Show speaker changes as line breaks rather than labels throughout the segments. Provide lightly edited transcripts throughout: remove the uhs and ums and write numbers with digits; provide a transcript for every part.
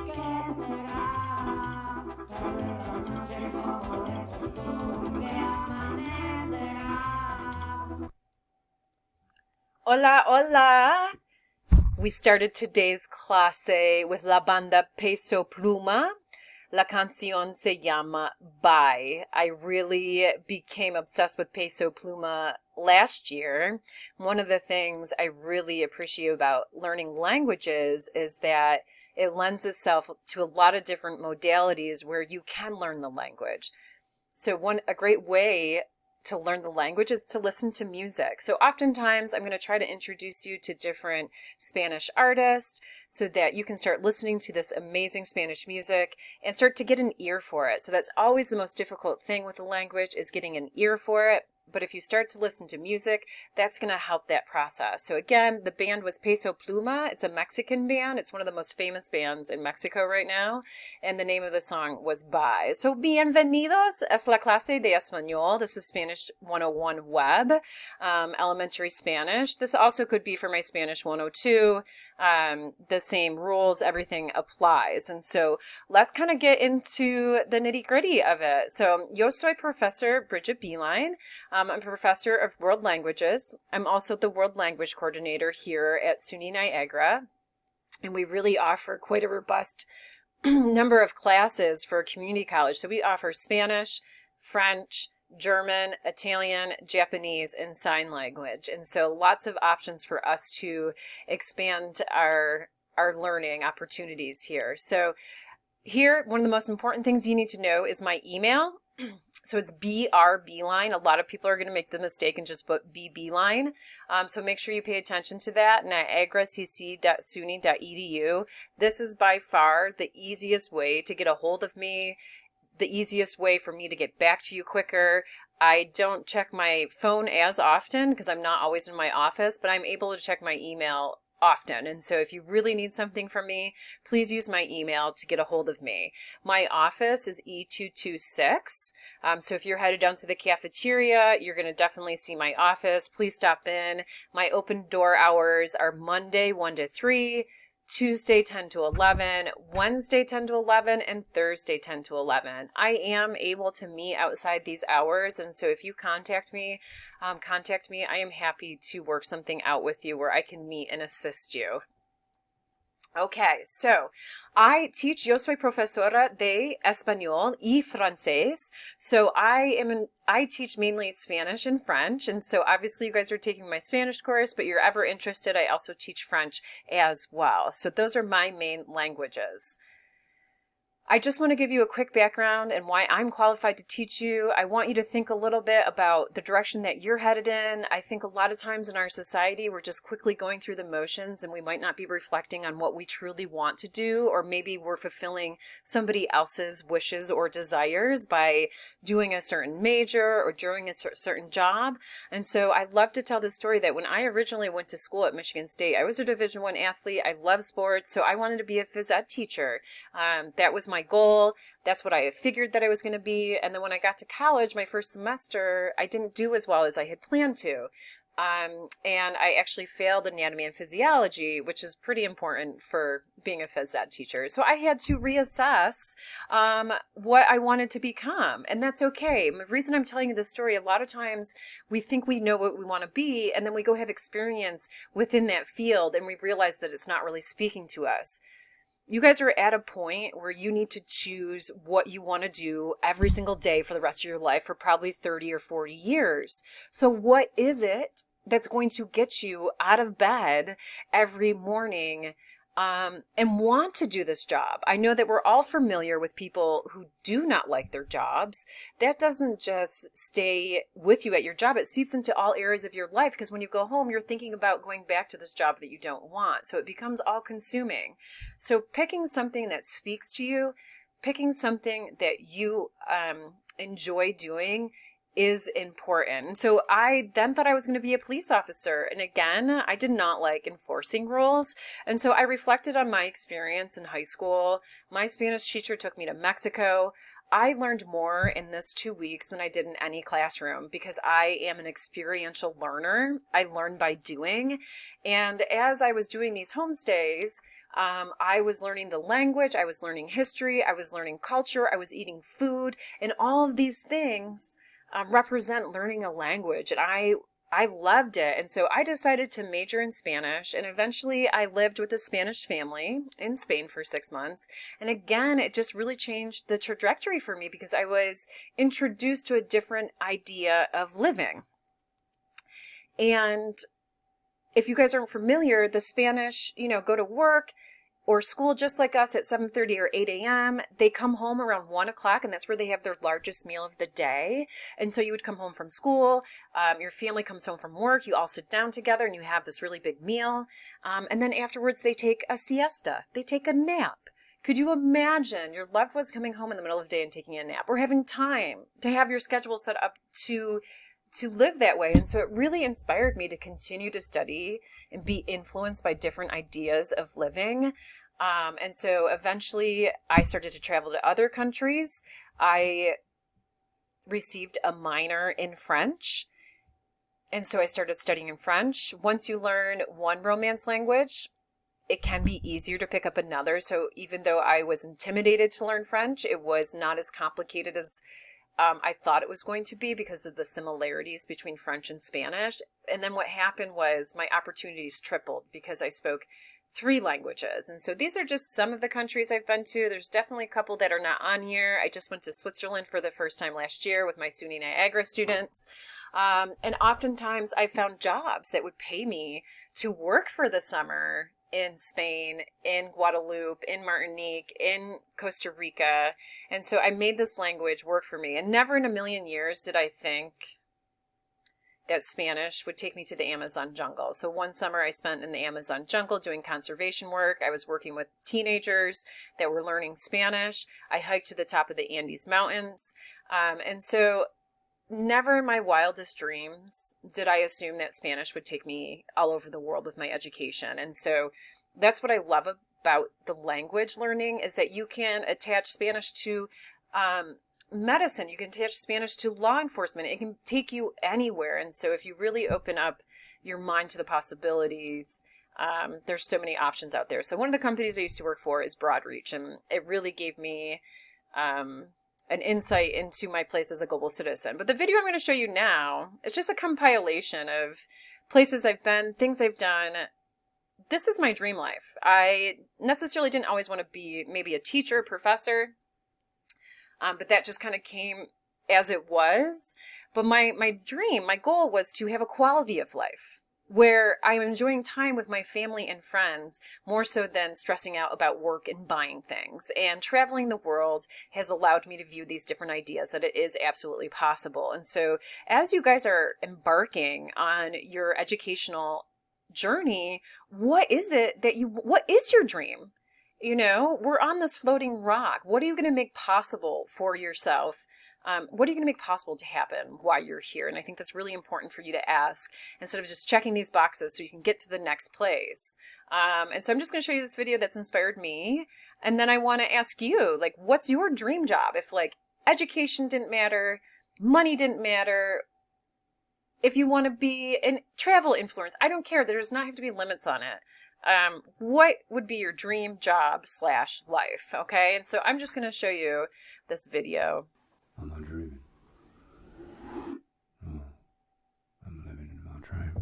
¿Qué será? Tal vez la noche como de costumbre amanecerá.
Hola, hola. We started today's clase with la banda Peso Pluma. La canción se llama Bye. I really became obsessed with Peso Pluma last year. One of the things I really appreciate about learning languages is that it lends itself to a lot of different modalities where you can learn the language. So a great way to learn the language is to listen to music. So oftentimes I'm going to try to introduce you to different Spanish artists so that you can start listening to this amazing Spanish music and start to get an ear for it. So that's always the most difficult thing with the language, is getting an ear for it. But if you start to listen to music, that's going to help that process. So again, the band was Peso Pluma. It's a Mexican band. It's one of the most famous bands in Mexico right now. And the name of the song was Bye. So bienvenidos. Es la clase de español. This is Spanish 101 web, elementary Spanish. This also could be for my Spanish 102. The same rules, everything applies. And so let's kind of get into the nitty gritty of it. So yo soy Professor Bridget Beeline. I'm a professor of world languages. I'm also the world language coordinator here at SUNY Niagara. And we really offer quite a robust number of classes for community college. So we offer Spanish, French, German, Italian, Japanese, and sign language. And so lots of options for us to expand our learning opportunities here. So here, one of the most important things you need to know is my email. So it's BRBeeline. A lot of people are going to make the mistake and just put BBeeline. So make sure you pay attention to that. niagaracc.suny.edu. This is by far the easiest way to get a hold of me, the easiest way for me to get back to you quicker. I don't check my phone as often because I'm not always in my office, but I'm able to check my email often. And so if you really need something from me, please use my email to get a hold of me. My office is E226. So if you're headed down to the cafeteria, you're going to definitely see my office. Please stop in. My open door hours are Monday 1 to 3, Tuesday 10 to 11, Wednesday 10 to 11, and Thursday 10 to 11. I am able to meet outside these hours, and so if you contact me, I am happy to work something out with you where I can meet and assist you. Okay, so I teach, yo soy profesora de español y francés. So I teach mainly Spanish and French. And so obviously you guys are taking my Spanish course, but you're ever interested, I also teach French as well. So those are my main languages. I just want to give you a quick background and why I'm qualified to teach you. I want you to think a little bit about the direction that you're headed in. I think a lot of times in our society, we're just quickly going through the motions and we might not be reflecting on what we truly want to do, or maybe we're fulfilling somebody else's wishes or desires by doing a certain major or doing a certain job. And so I love to tell the story that when I originally went to school at Michigan State, I was a Division I athlete. I love sports, so I wanted to be a phys ed teacher. That was my goal. That's what I figured that I was going to be. And then when I got to college, my first semester, I didn't do as well as I had planned to. And I actually failed anatomy and physiology, which is pretty important for being a phys ed teacher. So I had to reassess what I wanted to become, and that's okay. The reason I'm telling you this story, a lot of times we think we know what we want to be, and then we go have experience within that field, and we realize that it's not really speaking to us. You guys are at a point where you need to choose what you want to do every single day for the rest of your life for probably 30 or 40 years. So what is it that's going to get you out of bed every morning and want to do this job? I know that we're all familiar with people who do not like their jobs. That doesn't just stay with you at your job. It seeps into all areas of your life, because when you go home, you're thinking about going back to this job that you don't want. So it becomes all consuming. So picking something that speaks to you, picking something that you enjoy doing is important. So I then thought I was going to be a police officer. And again, I did not like enforcing rules. And so I reflected on my experience in high school. My Spanish teacher took me to Mexico. I learned more in this 2 weeks than I did in any classroom because I am an experiential learner. I learn by doing. And as I was doing these homestays, I was learning the language, I was learning history, I was learning culture, I was eating food, and all of these things represent learning a language. And I loved it. And so I decided to major in Spanish, and eventually I lived with a Spanish family in Spain for 6 months. And again, it just really changed the trajectory for me because I was introduced to a different idea of living. And if you guys aren't familiar, the Spanish, go to work or school just like us at 7:30 or 8 a.m. They come home around 1 o'clock, and that's where they have their largest meal of the day. And so you would come home from school, your family comes home from work, you all sit down together and you have this really big meal. And then afterwards they take a siesta, they take a nap. Could you imagine your loved ones coming home in the middle of the day and taking a nap, or having time to have your schedule set up to live that way? And so it really inspired me to continue to study and be influenced by different ideas of living. And so eventually I started to travel to other countries. I received a minor in French. And so I started studying in French. Once you learn one Romance language, it can be easier to pick up another. So even though I was intimidated to learn French, it was not as complicated as I thought it was going to be because of the similarities between French and Spanish. And then what happened was my opportunities tripled because I spoke 3 languages. And so these are just some of the countries I've been to. There's definitely a couple that are not on here. I just went to Switzerland for the first time last year with my SUNY Niagara students. And oftentimes I found jobs that would pay me to work for the summer in Spain, in Guadeloupe, in Martinique, in Costa Rica. And so I made this language work for me. And never in a million years did I think that Spanish would take me to the Amazon jungle. So one summer I spent in the Amazon jungle doing conservation work. I was working with teenagers that were learning Spanish. I hiked to the top of the Andes Mountains. And so never in my wildest dreams did I assume that Spanish would take me all over the world with my education. And so that's what I love about the language learning, is that you can attach Spanish to medicine. You can attach Spanish to law enforcement. It can take you anywhere. And so if you really open up your mind to the possibilities, there's so many options out there. So one of the companies I used to work for is Broadreach, and it really gave me an insight into my place as a global citizen. But the video I'm going to show you now, it's just a compilation of places I've been, things I've done. This is my dream life. I necessarily didn't always want to be maybe a teacher, professor, but that just kind of came as it was. But my dream, my goal was to have a quality of life where I'm enjoying time with my family and friends more so than stressing out about work and buying things. And traveling the world has allowed me to view these different ideas, that it is absolutely possible. And so as you guys are embarking on your educational journey, what is your dream? We're on this floating rock. What are you going to make possible for yourself? What are you going to make possible to happen while you're here? And I think that's really important for you to ask instead of just checking these boxes so you can get to the next place. And so I'm just going to show you this video that's inspired me. And then I want to ask you, what's your dream job? If education didn't matter, money didn't matter, if you want to be a travel influencer, I don't care. There does not have to be limits on it. What would be your dream job / life? Okay. And so I'm just going to show you this video.
I'm not dreaming. Oh, I'm living in my dream.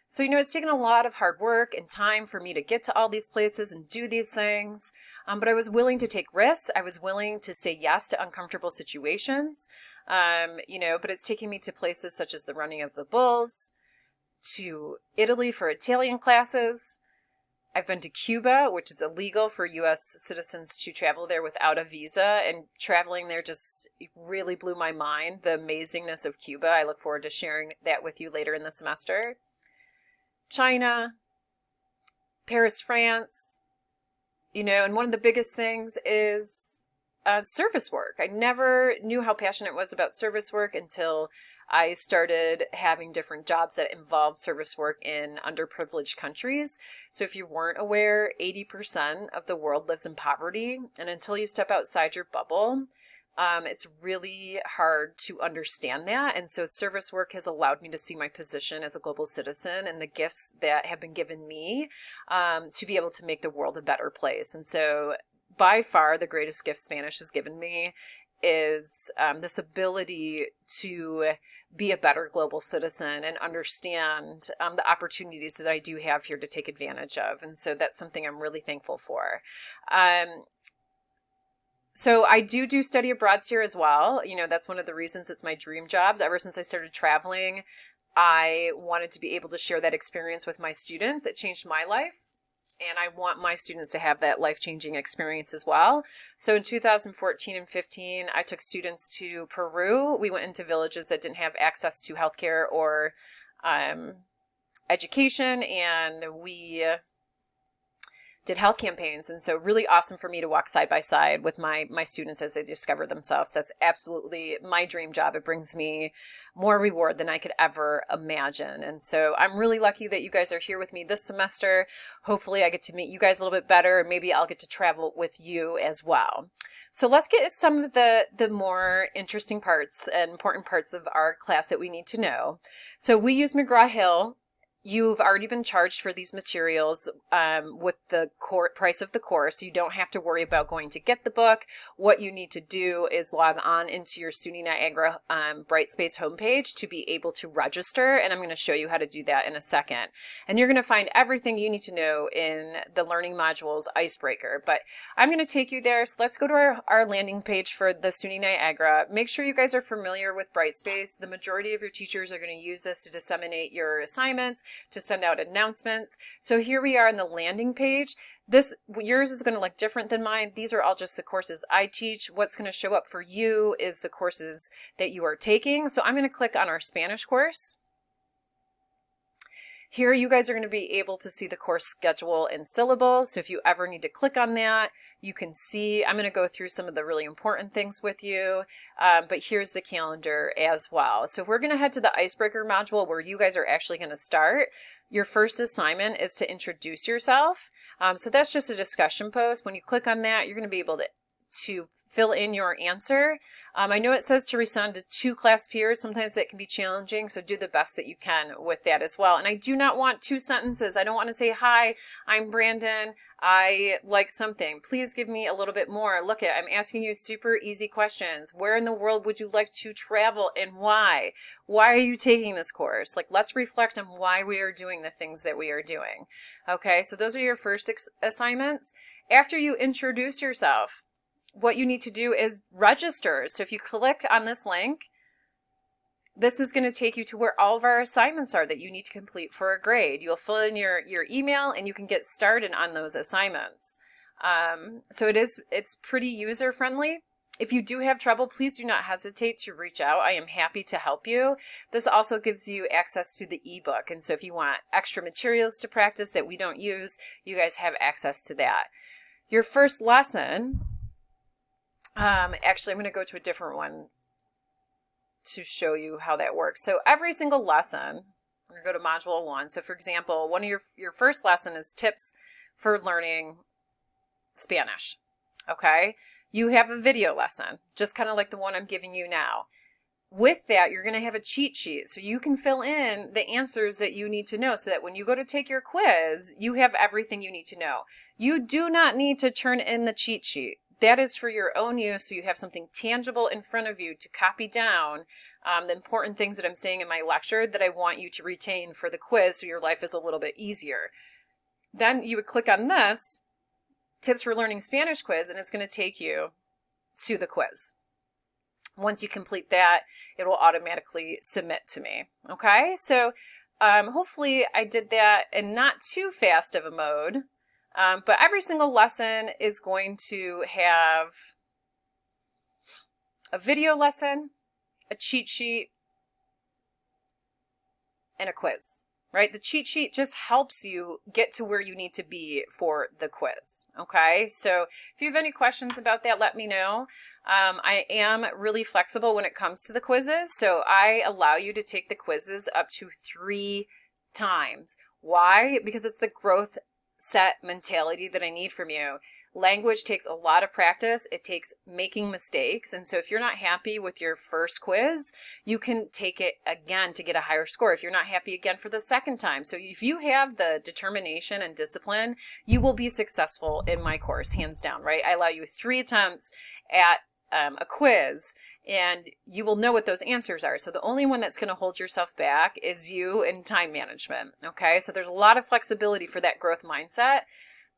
So, it's taken a lot of hard work and time for me to get to all these places and do these things. But I was willing to take risks. I was willing to say yes to uncomfortable situations. But it's taking me to places such as the Running of the Bulls, to Italy for Italian classes. I've been to Cuba, which is illegal for U.S. citizens to travel there without a visa, and traveling there just really blew my mind, the amazingness of Cuba. I look forward to sharing that with you later in the semester. China, Paris, France, and one of the biggest things is service work. I never knew how passionate I was about service work until I started having different jobs that involved service work in underprivileged countries. So if you weren't aware, 80% of the world lives in poverty. And until you step outside your bubble, it's really hard to understand that. And so service work has allowed me to see my position as a global citizen and the gifts that have been given me to be able to make the world a better place. And so by far, the greatest gift Spanish has given me is this ability to be a better global citizen and understand the opportunities that I do have here to take advantage of. And so that's something I'm really thankful for. So I do study abroads here as well. That's one of the reasons it's my dream jobs. Ever since I started traveling, I wanted to be able to share that experience with my students. It changed my life. And I want my students to have that life-changing experience as well. So in 2014 and 15, I took students to Peru. We went into villages that didn't have access to healthcare or education, and we did health campaigns. And so really awesome for me to walk side by side with my students as they discover themselves. That's absolutely my dream job. It brings me more reward than I could ever imagine. And so I'm really lucky that you guys are here with me this semester. Hopefully I get to meet you guys a little bit better, and maybe I'll get to travel with you as well. So let's get some of the more interesting parts and important parts of our class that we need to know. So we use McGraw-Hill. You've already been charged for these materials with the price of the course. You don't have to worry about going to get the book. What you need to do is log on into your SUNY Niagara Brightspace homepage to be able to register, and I'm going to show you how to do that in a second. And you're going to find everything you need to know in the Learning Modules Icebreaker, but I'm going to take you there. So let's go to our landing page for the SUNY Niagara. Make sure you guys are familiar with Brightspace. The majority of your teachers are going to use this to disseminate your assignments, to send out announcements. So here we are on the landing page. Yours is going to look different than mine. These are all just the courses I teach. What's going to show up for you is the courses that you are taking. So I'm going to click on our Spanish course. Here you guys are going to be able to see the course schedule and syllable. So if you ever need to click on that, you can see. I'm going to go through some of the really important things with you, but here's the calendar as well. So we're going to head to the Icebreaker module where you guys are actually going to start. Your first assignment is to introduce yourself. So that's just a discussion post. When you click on that, you're going to be able to fill in your answer. I know it says to respond to 2 class peers. Sometimes that can be challenging, so do the best that you can with that as well. And I do not want 2 sentences. I don't want to say, hi, I'm Brandon, I like something. Please give me a little bit more. Look, I'm asking you super easy questions. Where in the world would you like to travel and why? Why are you taking this course? Let's reflect on why we are doing the things that we are doing. Okay, so those are your first assignments. After you introduce yourself, what you need to do is register. So if you click on this link, this is going to take you to where all of our assignments are that you need to complete for a grade. You'll fill in your email and you can get started on those assignments. So it's pretty user friendly. If you do have trouble, please do not hesitate to reach out. I am happy to help you. This also gives you access to the ebook. And so if you want extra materials to practice that we don't use, you guys have access to that. Your first lesson, actually, I'm going to go to a different one to show you how that works. So every single lesson, I'm going to go to module 1. So for example, one of your first lesson is tips for learning Spanish. Okay. You have a video lesson, just kind of like the one I'm giving you now. With that, you're going to have a cheat sheet. So you can fill in the answers that you need to know so that when you go to take your quiz, you have everything you need to know. You do not need to turn in the cheat sheet. That is for your own use, so you have something tangible in front of you to copy down the important things that I'm saying in my lecture that I want you to retain for the quiz so your life is a little bit easier. Then you would click on this, Tips for Learning Spanish quiz, and it's going to take you to the quiz. Once you complete that, it will automatically submit to me. Okay, so hopefully I did that in not too fast of a mode. But every single lesson is going to have a video lesson, a cheat sheet, and a quiz, right? The cheat sheet just helps you get to where you need to be for the quiz, okay? So if you have any questions about that, let me know. I am really flexible when it comes to the quizzes, so I allow you to take the quizzes up to 3 times. Why? Because it's the growth set mentality that I need from you. Language takes a lot of practice. It takes making mistakes. And so if you're not happy with your first quiz, you can take it again to get a higher score. If you're not happy again for the second time. So if you have the determination and discipline, you will be successful in my course, hands down, right? I allow you 3 attempts at a quiz, and you will know what those answers are. So the only one that's going to hold yourself back is you and time management. Okay. So there's a lot of flexibility for that growth mindset.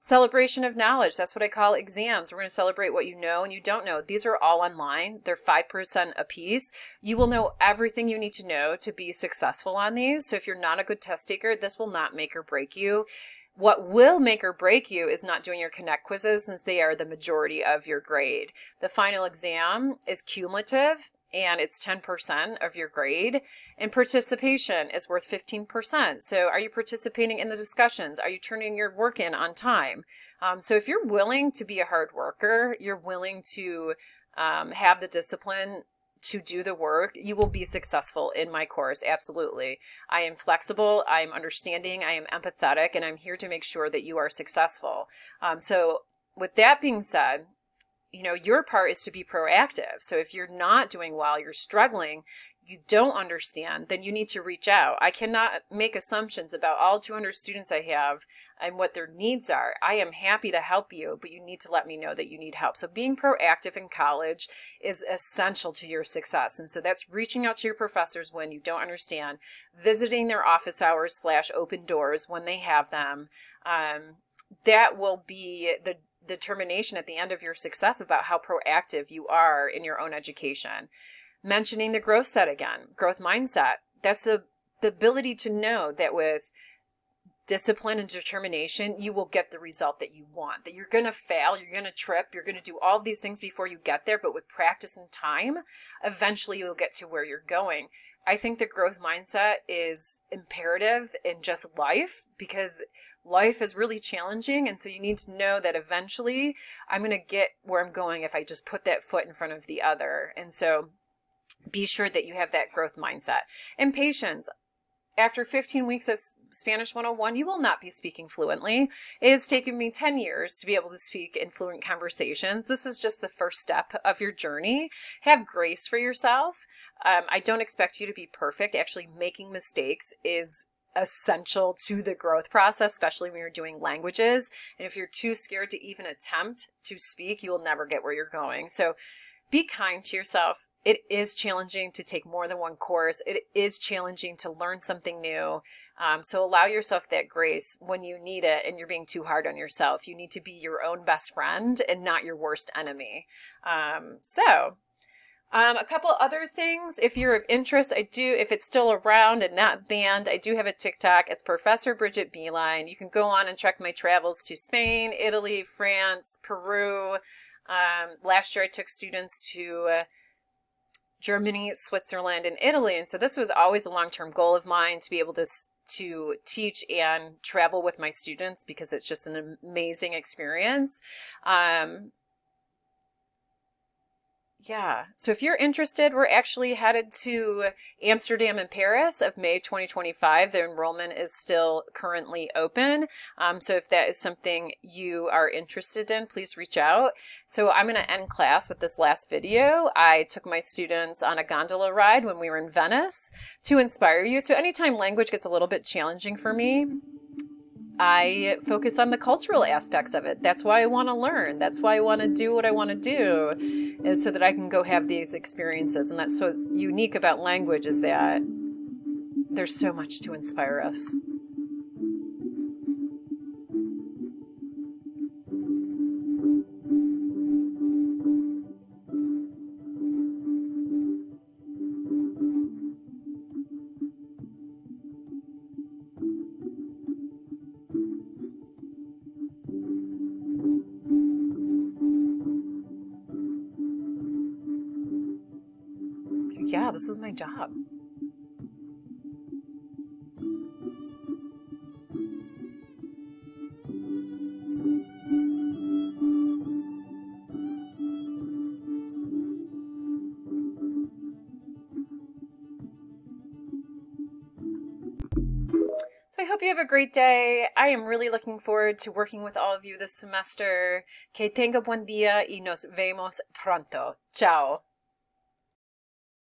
Celebration of knowledge. That's what I call exams. We're going to celebrate what you know and you don't know. These are all online. They're 5% a piece. You will know everything you need to know to be successful on these. So if you're not a good test taker, this will not make or break you. What will make or break you is not doing your Connect quizzes, since they are the majority of your grade. The final exam is cumulative and it's 10% of your grade, and participation is worth 15%. So are you participating in the discussions? Are you turning your work in on time? So if you're willing to be a hard worker, you're willing to have the discipline to do the work, you will be successful in my course. Absolutely. I am flexible, I am understanding, I am empathetic, and I'm here to make sure that you are successful. So with that being said, you know, your part is to be proactive. So if you're not doing well, you're struggling, you don't understand, then you need to reach out. I cannot make assumptions about all 200 students I have and what their needs are. I am happy to help you, but you need to let me know that you need help. So being proactive in college is essential to your success. And so that's reaching out to your professors when you don't understand, visiting their office hours / open doors when they have them. That will be the determination at the end of your success about how proactive you are in your own education. Mentioning the growth set again, growth mindset. That's the ability to know that with discipline and determination, you will get the result that you want, that you're going to fail, you're going to trip, you're going to do all of these things before you get there. But with practice and time, eventually you'll get to where you're going. I think the growth mindset is imperative in just life, because life is really challenging. And so you need to know that eventually I'm going to get where I'm going if I just put that foot in front of the other. And so be sure that you have that growth mindset. And patience. After 15 weeks of Spanish 101, you will not be speaking fluently. It has taken me 10 years to be able to speak in fluent conversations. This is just the first step of your journey. Have grace for yourself. I don't expect you to be perfect. Actually, making mistakes is essential to the growth process, especially when you're doing languages. And if you're too scared to even attempt to speak, you will never get where you're going. So be kind to yourself. It is challenging to take more than one course. It is challenging to learn something new. So allow yourself that grace when you need it and you're being too hard on yourself. You need to be your own best friend and not your worst enemy. A couple other things, if you're of interest, if it's still around and not banned, I do have a TikTok. It's Professor Bridget Beeline. You can go on and check my travels to Spain, Italy, France, Peru. Last year I took students to Germany, Switzerland, and Italy. And so this was always a long-term goal of mine, to be able to teach and travel with my students, because it's just an amazing experience. Yeah. So if you're interested, we're actually headed to Amsterdam and Paris of May 2025. The enrollment is still currently open. So if that is something you are interested in, please reach out. So I'm going to end class with this last video. I took my students on a gondola ride when we were in Venice to inspire you. So anytime language gets a little bit challenging for me, I focus on the cultural aspects of it. That's why I want to learn. That's why I want to do what I want to do, is so that I can go have these experiences. And that's so unique about language, is that there's so much to inspire us. yeah, this is my job. So I hope you have a great day. I am really looking forward to working with all of you this semester. Que tenga buen día y nos vemos pronto. Ciao.